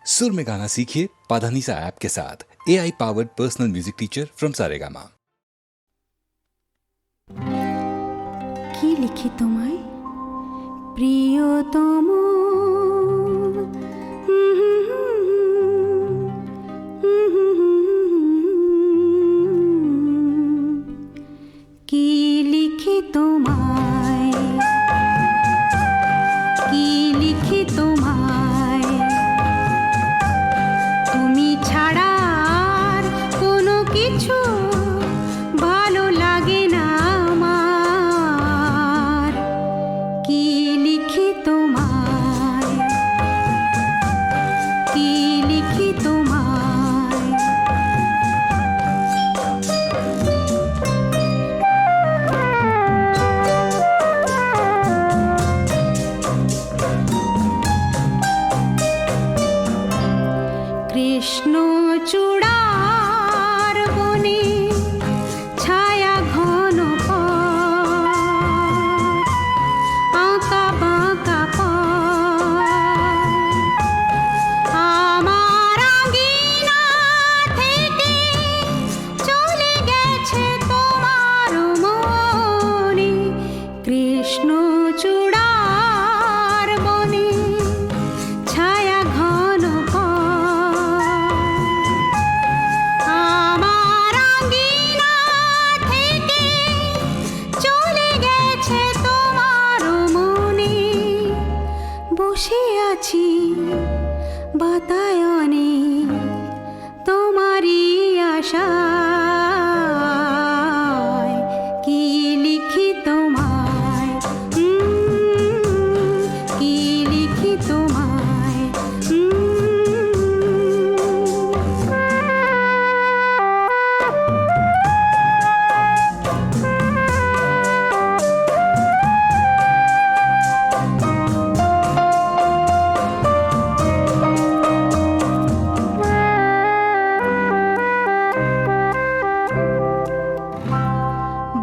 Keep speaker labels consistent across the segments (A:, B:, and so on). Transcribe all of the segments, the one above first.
A: सुर में गाना सीखिए पाधानीसा ऐप के साथ। AI powered personal music teacher from Saregama.
B: কি লিখি তোমায় প্রিয়তম, কি লিখি তোমায়, কি লিখি তোমায়, তুমি ছাড়া আর কোনো কিছু ভালো লাগে না আমার। কি লিখি তোমায়, কি লিখি তোমায়, কৃষ্ণ চূড়ার বনে ছায়া ঘন পথ, আঁকা বাঁকা পথ, আমার আঙিনা থেকে চলে গেছে তোমার মনে। কৃষ্ণ চূড়ার বনে ছায়া ঘন পথ, আমার আঙিনা থেকে চলে গেছে তোমার মনে। বসে আছি বাতায়নে তোমারই আশায়। কি লিখি তোমায়, কি লিখি তোমায়,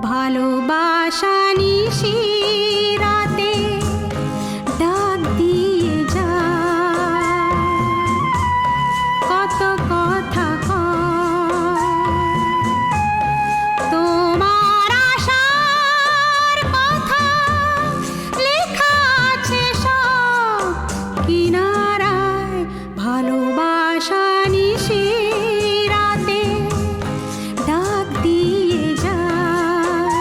B: ভালোবাসা নিশি রাতে ডাক দিয়ে যায়, কত কথা কয়, তোমার আশার কথা লেখা আছে সব কিনারায়। ভালোবাসা নিশি রাতে ডাক দিয়ে যায়,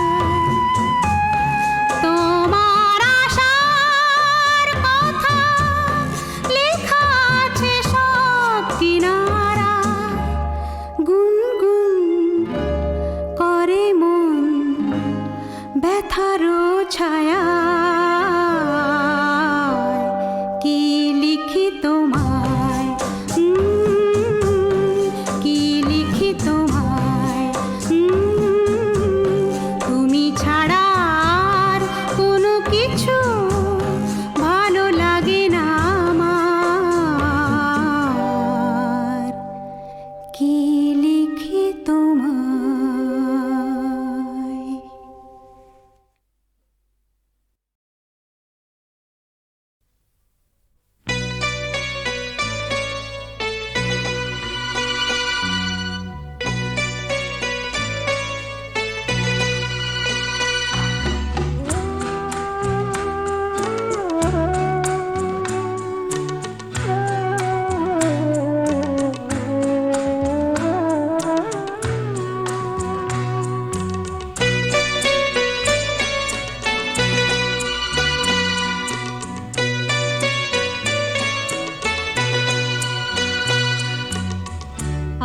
B: তোমার আশার কথা লেখা আছে সব কিনারায়। গুনগুন করে মন ব্যথার ছায়া। কি লিখি তোমায়, কি লিখি তোমায়, তুমি ছাড়া আর কোনো কিছু ভালো লাগে না আমার। কি লিখি তোমায়।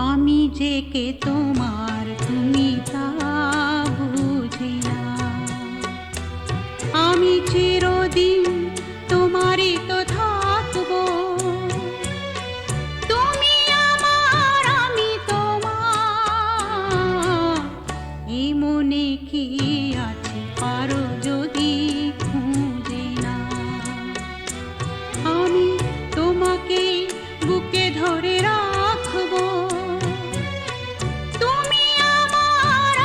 B: আমি যে কে তোমার তুমি তা বুঝি না, আমি চিরদিন তোমারই তো থাকবো। তুমি আমার আমি তোমার, এই মনে কি আছে পারো যদি খুঁজে না। আমি তোমাকে বুকে ধরে রাখবো, তুমি আমার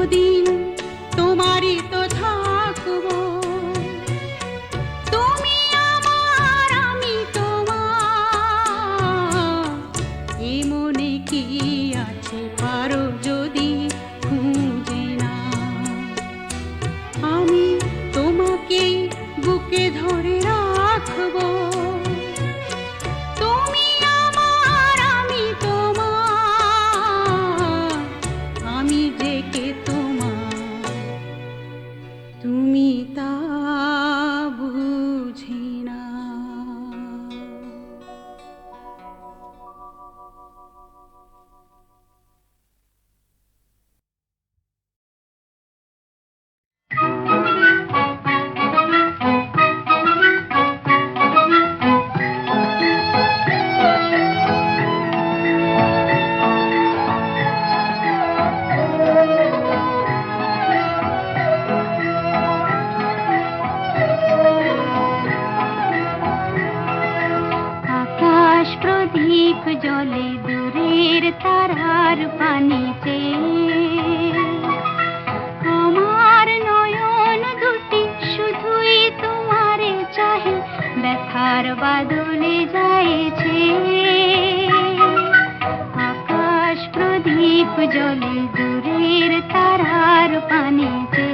B: চিরদিন তোমারই তো থাকবো। তুমি আমার, আমি তোমার, এ মনে কি আছে পারো যদি খুঁজে না। আমি তোমাকে বুকে ধরে রাখবো। তুমি আমার, আমি তোমার, আমি যে কে তোমার, তুমি তা বুঝি না। আকাশ প্রদীপ জ্বলে দূরের তারার পানিতে, আমার নয়ন দুটি শুধুই তোমারে চাহে, ব্যথার বাদলে যাইছে। আকাশ প্রদীপ জ্বলে দূরের তারার পানিতে।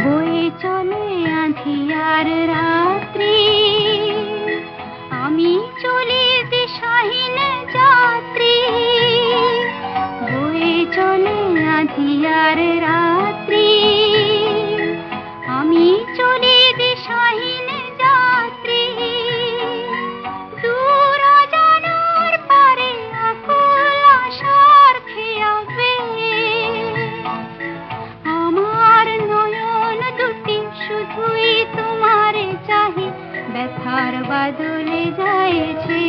B: বয়ে চলে আঁধিয়ার রাত্রি, আমি চলি দিশাহীন যাত্রী। বয়ে চলে আঁধিয়ার রাত্রি, আমি চলি দিশাহীন যাত্রী। দূর অজানার পারে আকুল আশার খেয়াবে, আমার নয়ন দুটি শুধুই তোমারে চাহে, ব্যথার বাদলে যাইছে।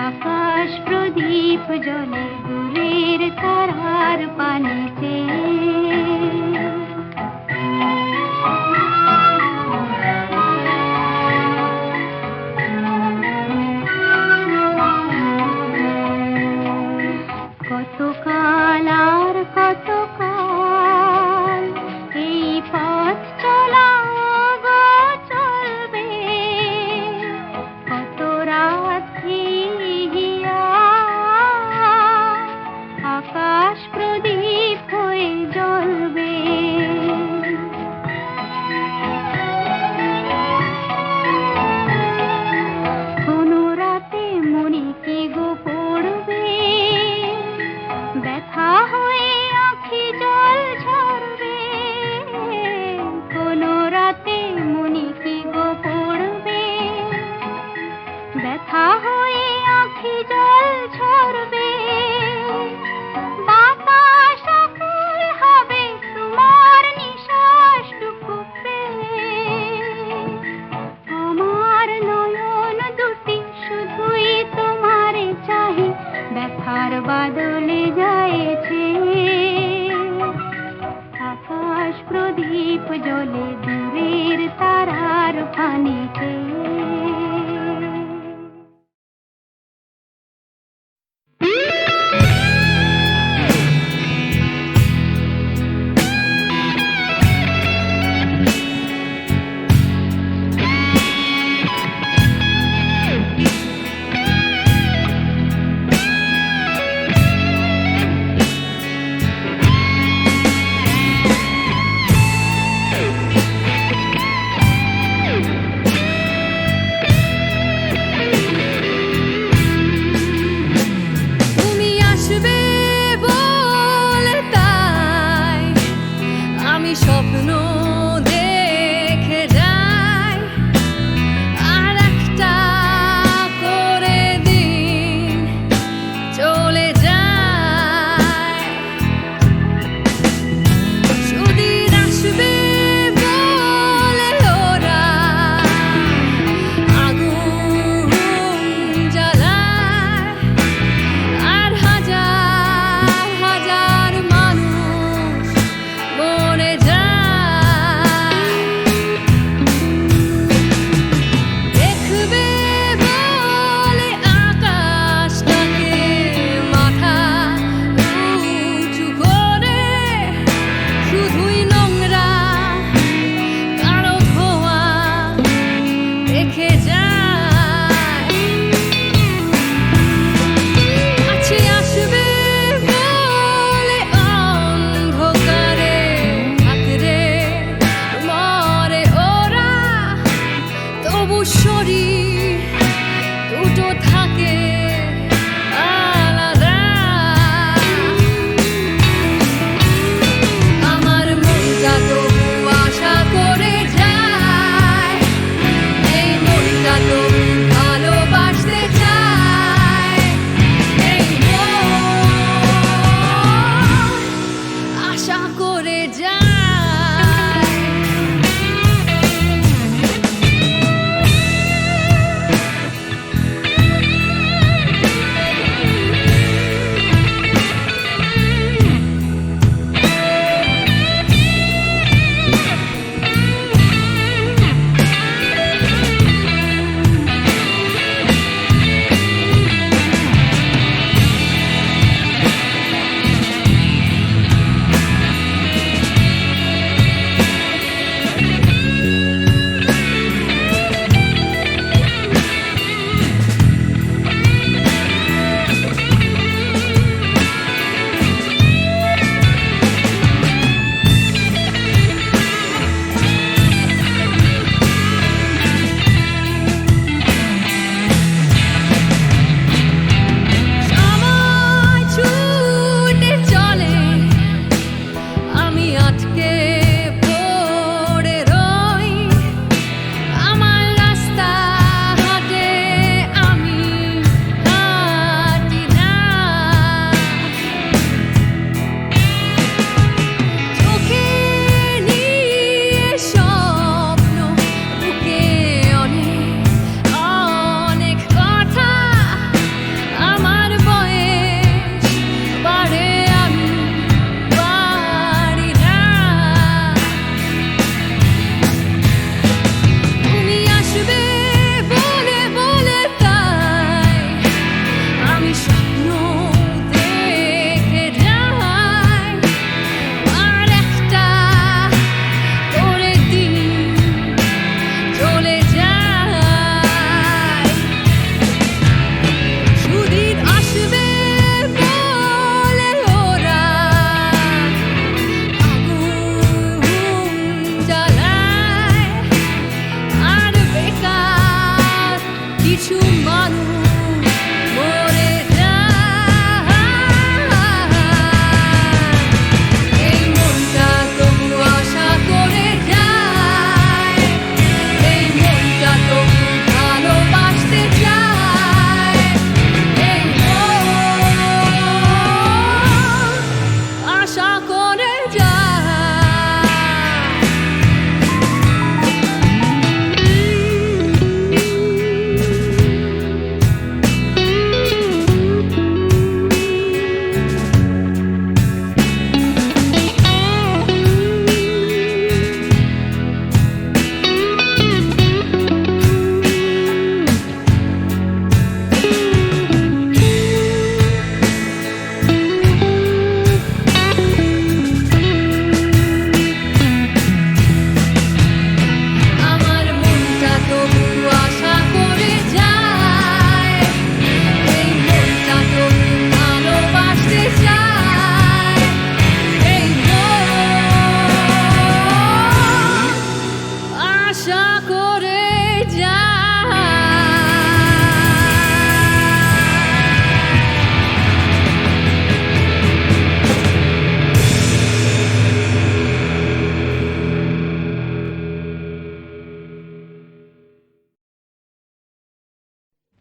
B: আকাশ প্রদীপ জ্বলে দূরের তারার পানিতে। কতকাল আর কতকাল এই পথ চলা গো চলবে, কত রাত হিয়া আকাশ প্রদীপ হয়ে জ্বলবে। কোনো রাতে মনে কি গো পড়বে, ব্যথা হয়ে আঁখি জল ঝরবে। কোনো রাতে মনে কি গো পড়বে, ব্যথা হয়ে আঁখি জল ঝরবে। বাতাস আকুল হবে তোমার নিঃশ্বাসটুকু পেয়ে, আমার নয়ন দুটি শুধুই তোমারে চাহে, ব্যথার বাদলে যাইছে। আকাশ প্রদীপ জ্বলে দূরের তারার পানিতে।
C: আশা করে যায়।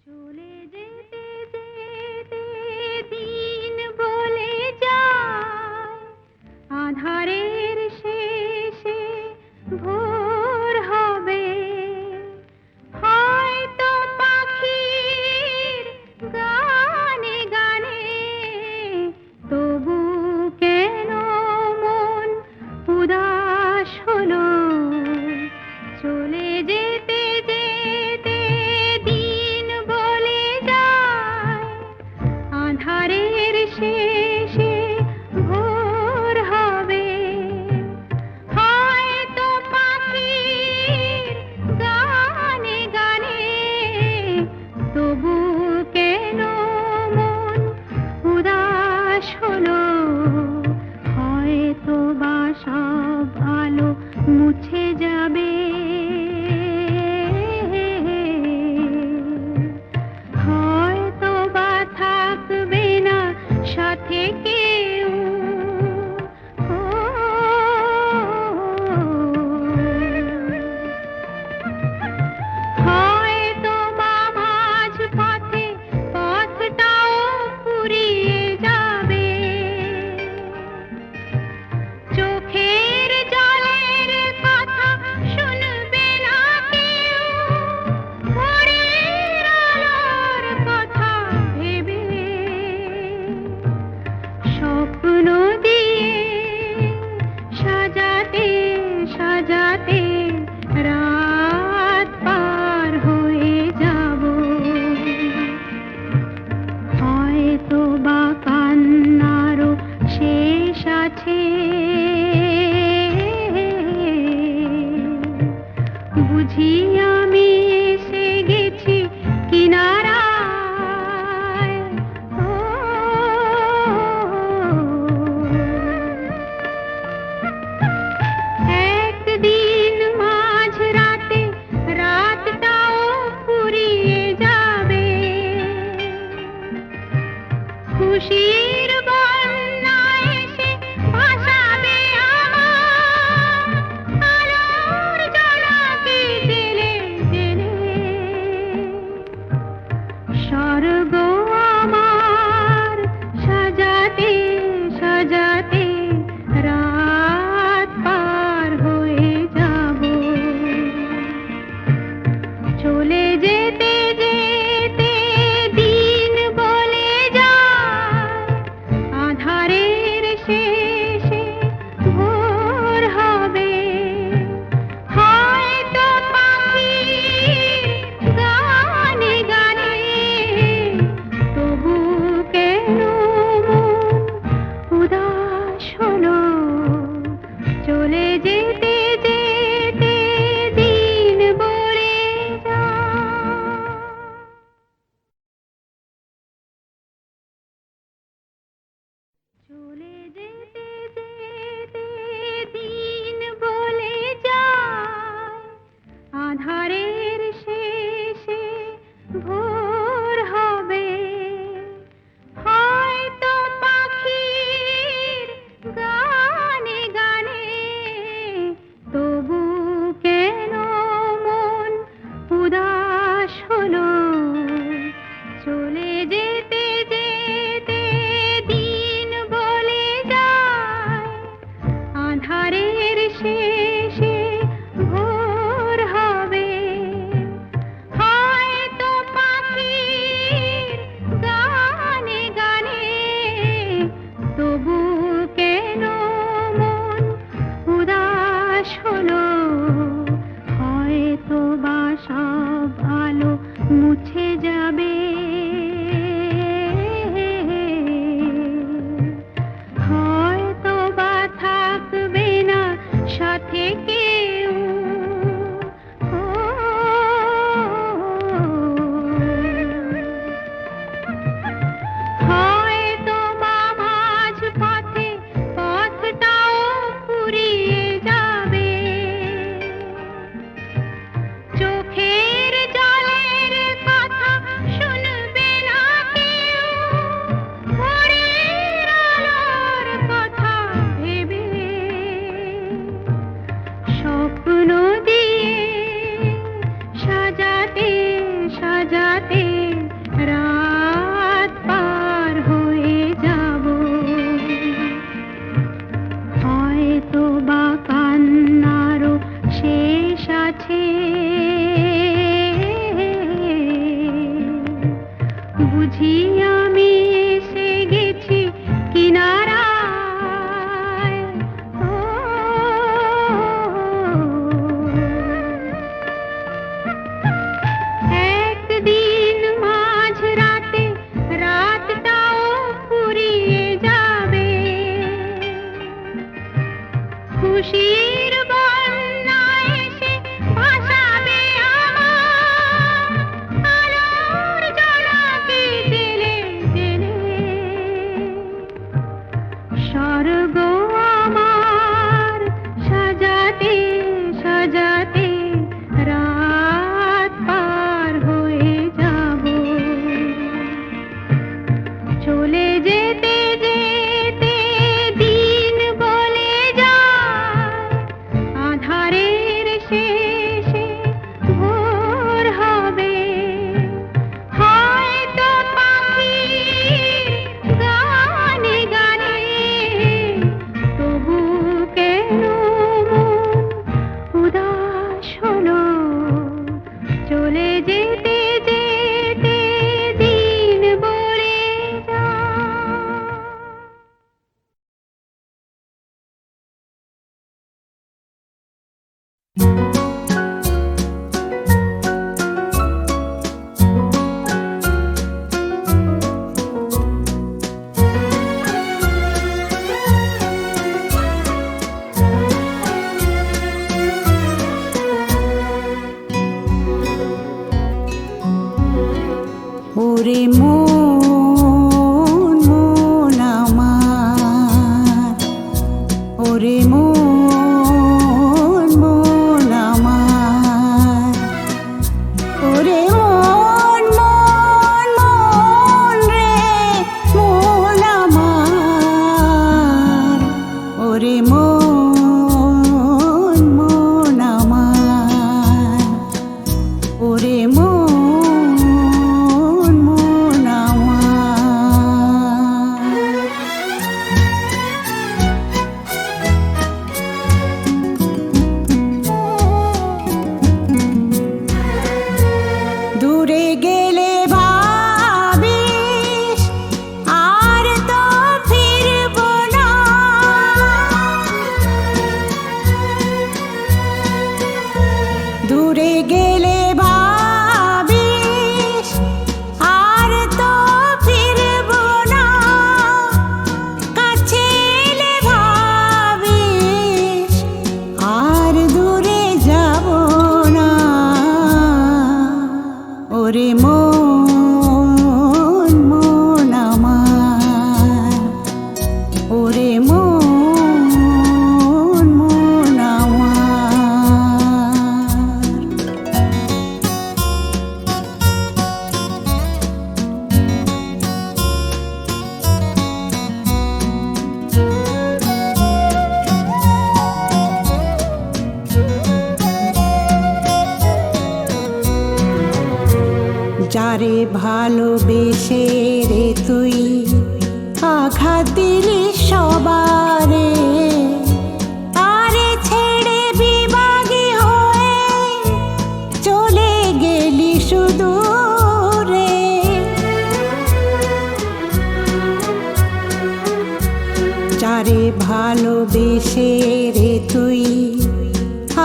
B: চলে যেতে যেতে দিন বলে যায়, আধারের শেষে ভোর হবে। হয়তো পাখির গানে গানে তবু কেন মন উদাস হলো। চলে যেতে যেতে দিন বলে যায়, আধারের শেষে ভোর হবে। হয়তো পাখির গানে গানে তবু কেন মন উদাস হলো। হয়তো বা সব আলো মুছে যাবে, হয়তো বা থাকবে না সাথে কেউ। হয়তো বা মাঝ পথে পথটাও ফুরিয়ে যাবে। চোখের জলের কথা শুনবে না কেউ, ভোরের আলোর কথা ভেবে স্বপ্ন দিয়ে সাজাতে সাজাতে রাত পার হয়ে যাব। হয়তো বা কান্নারও শেষ আছে, বুঝি আমি এসে গেছি কিনারায়। একদিন মাঝ রাতে রাতটাও ফুরিয়ে যাবে। খুশির বন্যা এসে ভাসাবে আমার, আলোর জোনাকি জেলে জেলে। স্বর্গ আমার সাজাতে সাজাতে রাত পার হয়ে যাব। চলে যেতে যেতে দিন বলে যায়, আধারের শেষে ভোর হবে। হয়তো পাখির গানে গানে তবু কেন মন উদাস হলো। চলে যেতে যেতে দিন বলে যায়। চলে যেতে যেতে দিন বলে যায়, আধারের শেষে ভোর হবে। হয়তো পাখির গানে গানে তবু কেন মন উদাস হলো। চলে যেতে যেতে দিন বলে যায়, আধারের শেষে ভোর হবে।
D: ওরে মন মন আমার, ওরে মন মন আমার, ওরে মন মন মন রে মন আমার, ওরে মন মন আমার, ওরে মন মন আমার। দূরে গেলে ভাবিস আর তো ফিরব না, দূরে গেলে ভাবিস আর তো ফিরব না, কাছে এলে ভাবিস আর দূরে যাব না, ওরে মন মন আমার, ওরে মন মন আমার। যারে ভালোবেসে রে তুই আঘাত দিলি সবারে, তারে ছেড়ে বিভাগী হয়ে চলে গেলি সুদূরে, যারে ভালোবেসে রে তুই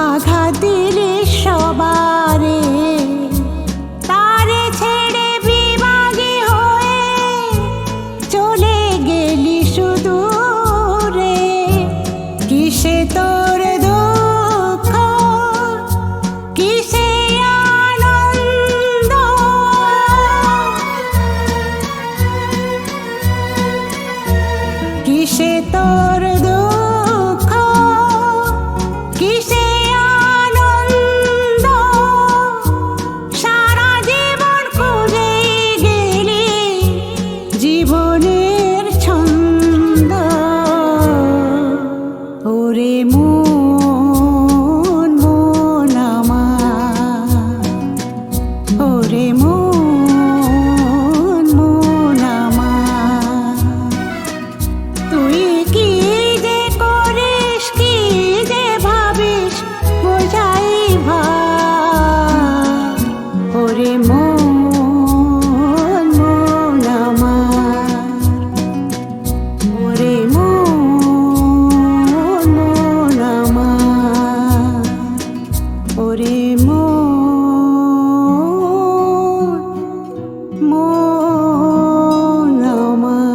D: আঘাত দিলি সবারে, তারে ছেড়ে বিভাগী হয়ে চলে গেলি সুদূরে, কিসে তোর দুঃখ কিসে আনন্দ, কিসে তোর দুঃখ কিসে আনন্দ, সারা জীবন খুঁজে গেলি জীবনের ছন্দ, ওরে মন মন আমার, ওরে মন মন আমার। তুই কি যে করিস কি যে ভাবিস বোঝাই ভার, ওরে মন মন আমার, ওরে মন মন আমার, ওরে মন মন আমার।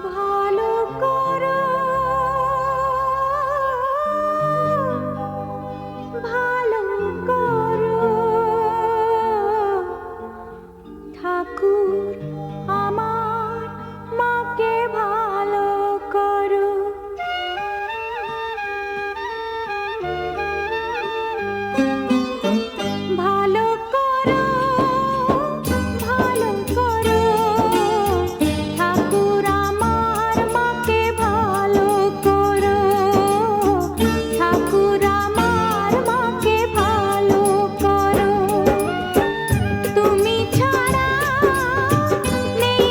D: ভালো করো ভালো করো ঠাকুর আমার মাকে ভালো করো, ভালো করো ভালো করো ঠাকুর আমার মাকে ভালো করো, ঠাকুর আমার মাকে ভালো করো, তুমি ছাড়া নেই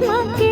D: মাকে